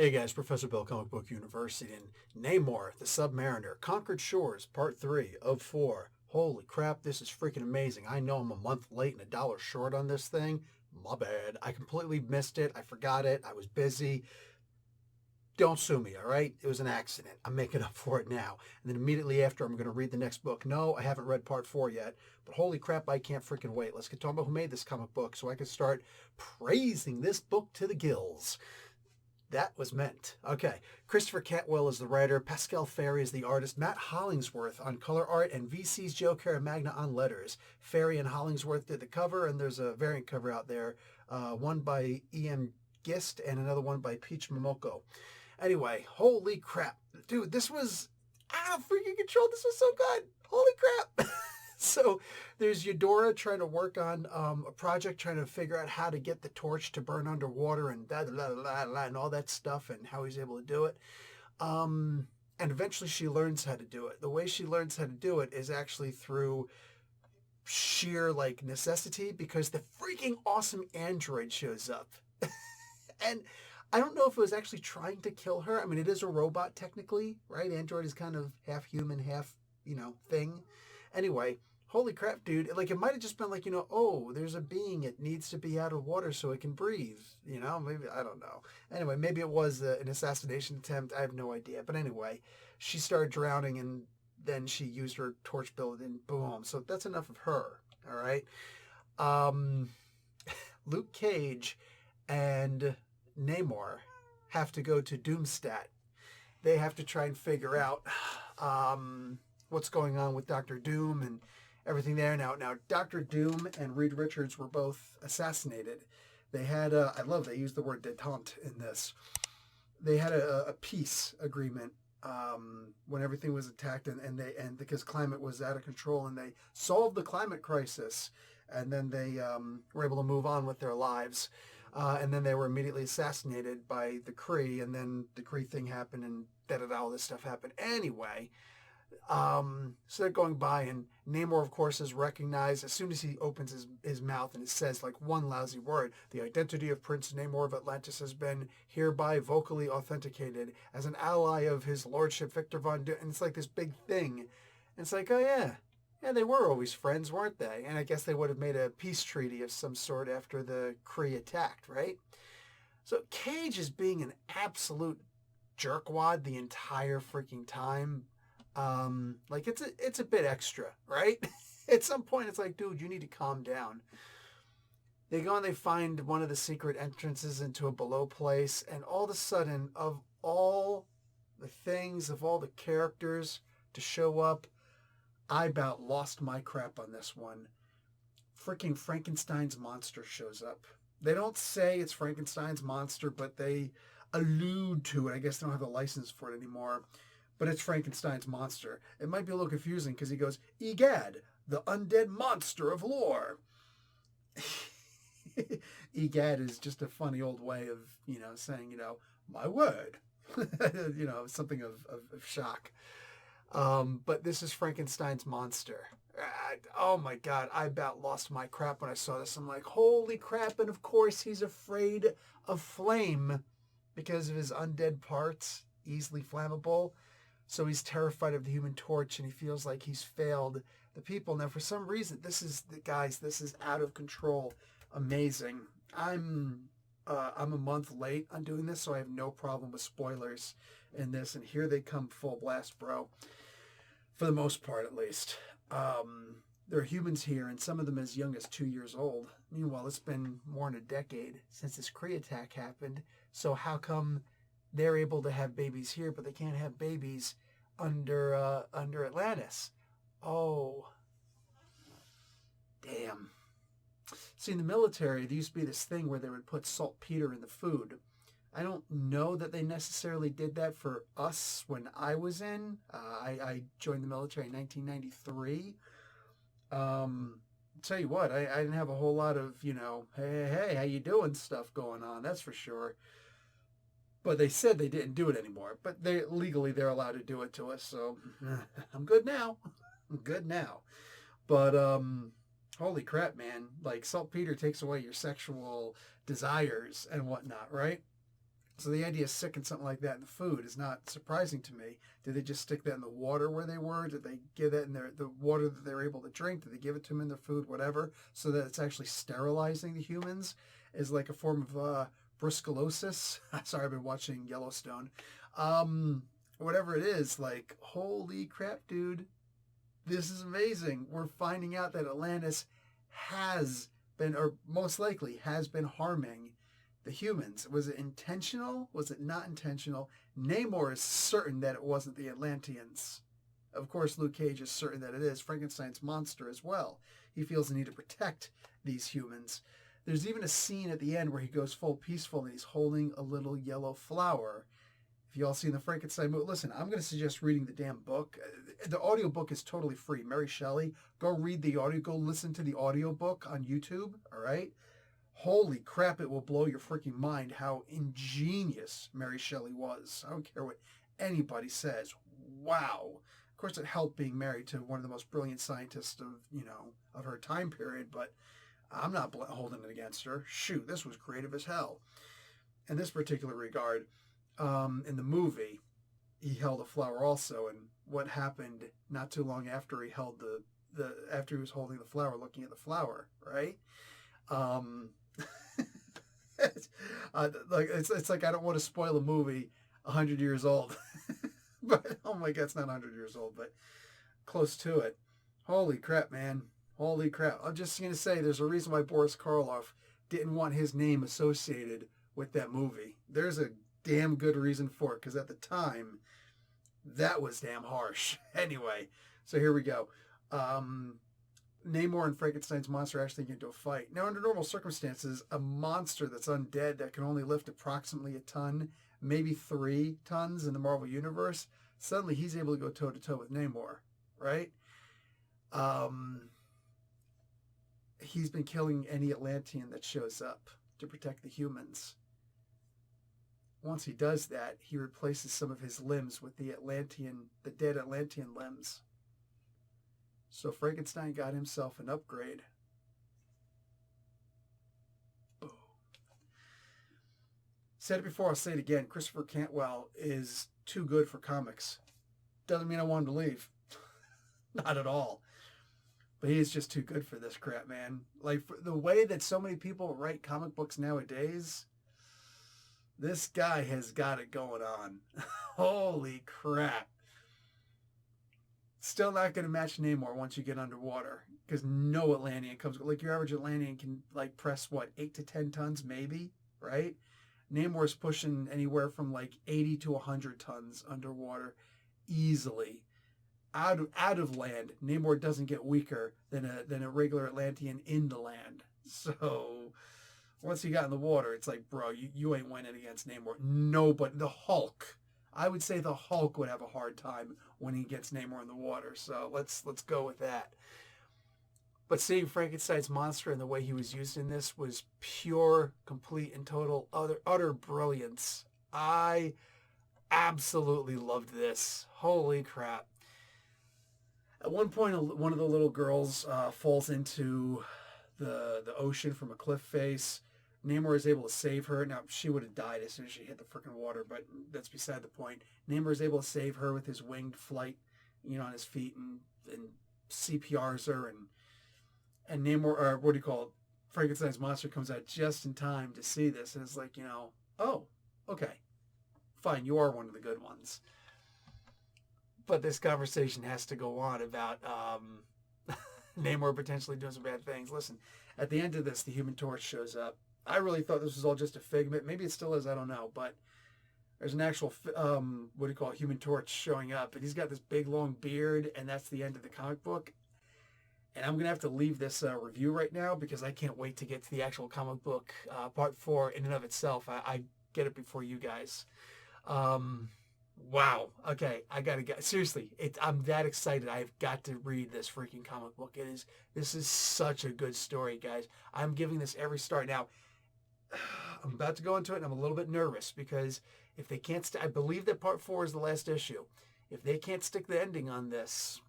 Hey guys, Professor Bill, Comic Book University, and Namor, the Submariner, Conquered Shores, Part 3 of 4. Holy crap, this is freaking amazing. I know I'm a month late and $1 short on this thing. My bad. I completely missed it. I forgot it. I was busy. Don't sue me, all right? It was an accident. I'm making up for it now. And then immediately after, I'm going to read the next book. No, I haven't read Part 4 yet, but holy crap, I can't freaking wait. Let's get talking about who made this comic book so I can start praising this book to the gills. That was meant. Okay. Christopher Cantwell is the writer. Pascal Ferry is the artist. Matt Hollingsworth on color art and VC's Joe Caramagna on letters. Ferry and Hollingsworth did the cover, and there's a variant cover out there. One by E.M. Gist and another one by Peach Momoko. Anyway, holy crap. Dude, this was out of freaking control. This was so good. Holy crap. So there's Eudora trying to work on a project, trying to figure out how to get the torch to burn underwater and blah, blah, blah, blah, and all that stuff and how he's able to do it. And eventually she learns how to do it. The way she learns how to do it is actually through sheer like necessity because the freaking awesome android shows up. And I don't know if it was actually trying to kill her. I mean, it is a robot technically, right? Android is kind of half human, half, thing. Anyway, holy crap, dude. Like, it might have just been like, oh, there's a being. It needs to be out of water so it can breathe. Maybe, I don't know. Anyway, maybe it was an assassination attempt. I have no idea. But anyway, she started drowning and then she used her torch build and boom. So that's enough of her. All right. Luke Cage and Namor have to go to Doomstat. They have to try and figure out what's going on with Doctor Doom and everything there. Now, Doctor Doom and Reed Richards were both assassinated. They had, I love they used the word detente in this. They had a peace agreement when everything was attacked and because climate was out of control, and they solved the climate crisis, and then they were able to move on with their lives. And then they were immediately assassinated by the Kree, and then the Kree thing happened, and all this stuff happened. Anyway, so they're going by, and Namor, of course, is recognized as soon as he opens his mouth and it says like one lousy word. The identity of Prince Namor of Atlantis has been hereby vocally authenticated as an ally of his lordship Victor Von Doom. And it's like this big thing. And it's like, oh yeah. Yeah, they were always friends, weren't they? And I guess they would have made a peace treaty of some sort after the Kree attacked, right? So Cage is being an absolute jerkwad the entire freaking time. Like it's a bit extra, right? At some point, it's like, dude, you need to calm down. They go and they find one of the secret entrances into a below place, and all of a sudden, of all the things, of all the characters to show up, I about lost my crap on this one. Freaking Frankenstein's monster shows up. They don't say it's Frankenstein's monster, but they allude to it. I guess they don't have a license for it anymore. But it's Frankenstein's monster. It might be a little confusing because he goes, Egad, the undead monster of lore. Egad is just a funny old way of, saying, my word. Something of shock. But this is Frankenstein's monster. Oh my God, I about lost my crap when I saw this. I'm like, holy crap. And of course, he's afraid of flame because of his undead parts, easily flammable. So he's terrified of the Human Torch, and he feels like he's failed the people. Now, for some reason, this is out of control. Amazing. I'm a month late on doing this, so I have no problem with spoilers in this. And here they come full blast, bro. For the most part, at least. There are humans here, and some of them as young as 2 years old. Meanwhile, it's been more than a decade since this Kree attack happened. So how come they're able to have babies here, but they can't have babies under Atlantis? Oh, damn. See, in the military, there used to be this thing where they would put saltpeter in the food. I don't know that they necessarily did that for us when I was in. I joined the military in 1993. Tell you what, I didn't have a whole lot of, hey, how you doing stuff going on, that's for sure. But they said they didn't do it anymore. But legally they're allowed to do it to us, so I'm good now. But holy crap, man. Like, saltpeter takes away your sexual desires and whatnot, right? So the idea of sticking something like that in the food is not surprising to me. Did they just stick that in the water where they were? Did they give that in the water that they were able to drink? Did they give it to them in their food, whatever, so that it's actually sterilizing the humans? Is like a form of brucellosis. Sorry, I've been watching Yellowstone. Whatever it is, like, holy crap, dude. This is amazing. We're finding out that Atlantis has been, or most likely has been, harming the humans. Was it intentional? Was it not intentional? Namor is certain that it wasn't the Atlanteans. Of course, Luke Cage is certain that it is. Frankenstein's monster as well. He feels the need to protect these humans. There's even a scene at the end where he goes full peaceful and he's holding a little yellow flower. If you all seen the Frankenstein movie, listen, I'm going to suggest reading the damn book. The audiobook is totally free. Mary Shelley, go read the audio. Go listen to the audiobook on YouTube, all right? Holy crap, it will blow your freaking mind how ingenious Mary Shelley was. I don't care what anybody says. Wow. Of course, it helped being married to one of the most brilliant scientists of her time period, but I'm not holding it against her. Shoot, this was creative as hell. In this particular regard, in the movie, he held a flower also, and what happened not too long after he held after he was holding the flower, looking at the flower, right? It's like I don't want to spoil a movie 100 years old, but oh my God, it's not 100 years old, but close to it. Holy crap, man! Holy crap! I'm just gonna say, there's a reason why Boris Karloff didn't want his name associated with that movie. There's a damn good reason for it, because at the time, that was damn harsh. Anyway, so here we go. Namor and Frankenstein's monster actually get into a fight. Now, under normal circumstances, a monster that's undead that can only lift approximately a ton, maybe 3 tons in the Marvel Universe, suddenly he's able to go toe-to-toe with Namor, right? He's been killing any Atlantean that shows up to protect the humans. Once he does that, he replaces some of his limbs with the dead Atlantean limbs. So Frankenstein got himself an upgrade. Boom. Said it before, I'll say it again. Christopher Cantwell is too good for comics. Doesn't mean I want him to leave. Not at all. But he is just too good for this crap, man. Like, for the way that so many people write comic books nowadays, this guy has got it going on. Holy crap. Still not going to match Namor once you get underwater, because no Atlantean comes, like your average Atlantean can like press 8 to 10 tons maybe, right? Namor's pushing anywhere from like 80 to 100 tons underwater easily. Out of land, Namor doesn't get weaker than a regular Atlantean in the land. So once he got in the water, it's like, bro, you ain't winning against Namor. Nobody. The Hulk. I would say the Hulk would have a hard time when he gets Namor in the water. So let's go with that. But seeing Frankenstein's monster and the way he was used in this was pure, complete, and total utter brilliance. I absolutely loved this. Holy crap. At one point, one of the little girls falls into the ocean from a cliff face. Namor is able to save her. Now, she would have died as soon as she hit the freaking water, but that's beside the point. Namor is able to save her with his winged flight, on his feet, and CPRs her, and Namor, or what do you call it, Frankenstein's monster comes out just in time to see this, and it's like, oh, okay, fine, you are one of the good ones. But this conversation has to go on about Namor potentially doing some bad things. Listen, at the end of this, the Human Torch shows up. I really thought this was all just a figment. Maybe it still is, I don't know. But there's an actual, Human Torch showing up. And he's got this big, long beard, and that's the end of the comic book. And I'm going to have to leave this review right now because I can't wait to get to the actual comic book, part 4 in and of itself. I get it before you guys. Wow. Okay, I got to get... Seriously, I'm that excited. I've got to read this freaking comic book. This is such a good story, guys. I'm giving this every star. Now, I'm about to go into it, and I'm a little bit nervous because if they can't... I believe that part 4 is the last issue. If they can't stick the ending on this,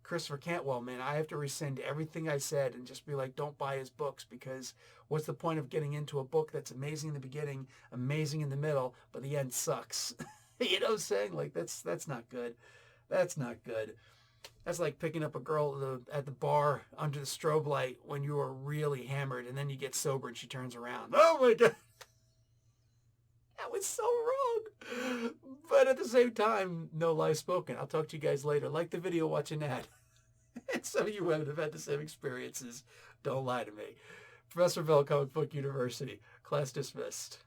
Christopher Cantwell, man, I have to rescind everything I said and just be like, don't buy his books, because what's the point of getting into a book that's amazing in the beginning, amazing in the middle, but the end sucks? You know what I'm saying? Like, that's not good. That's not good. That's like picking up a girl at the bar under the strobe light when you are really hammered, and then you get sober and she turns around. Oh my God. That was so wrong. But at the same time, no lie spoken. I'll talk to you guys later. Like the video, watch an ad. And some of you women have had the same experiences. Don't lie to me. Professor Bell, Comic Book University. Class dismissed.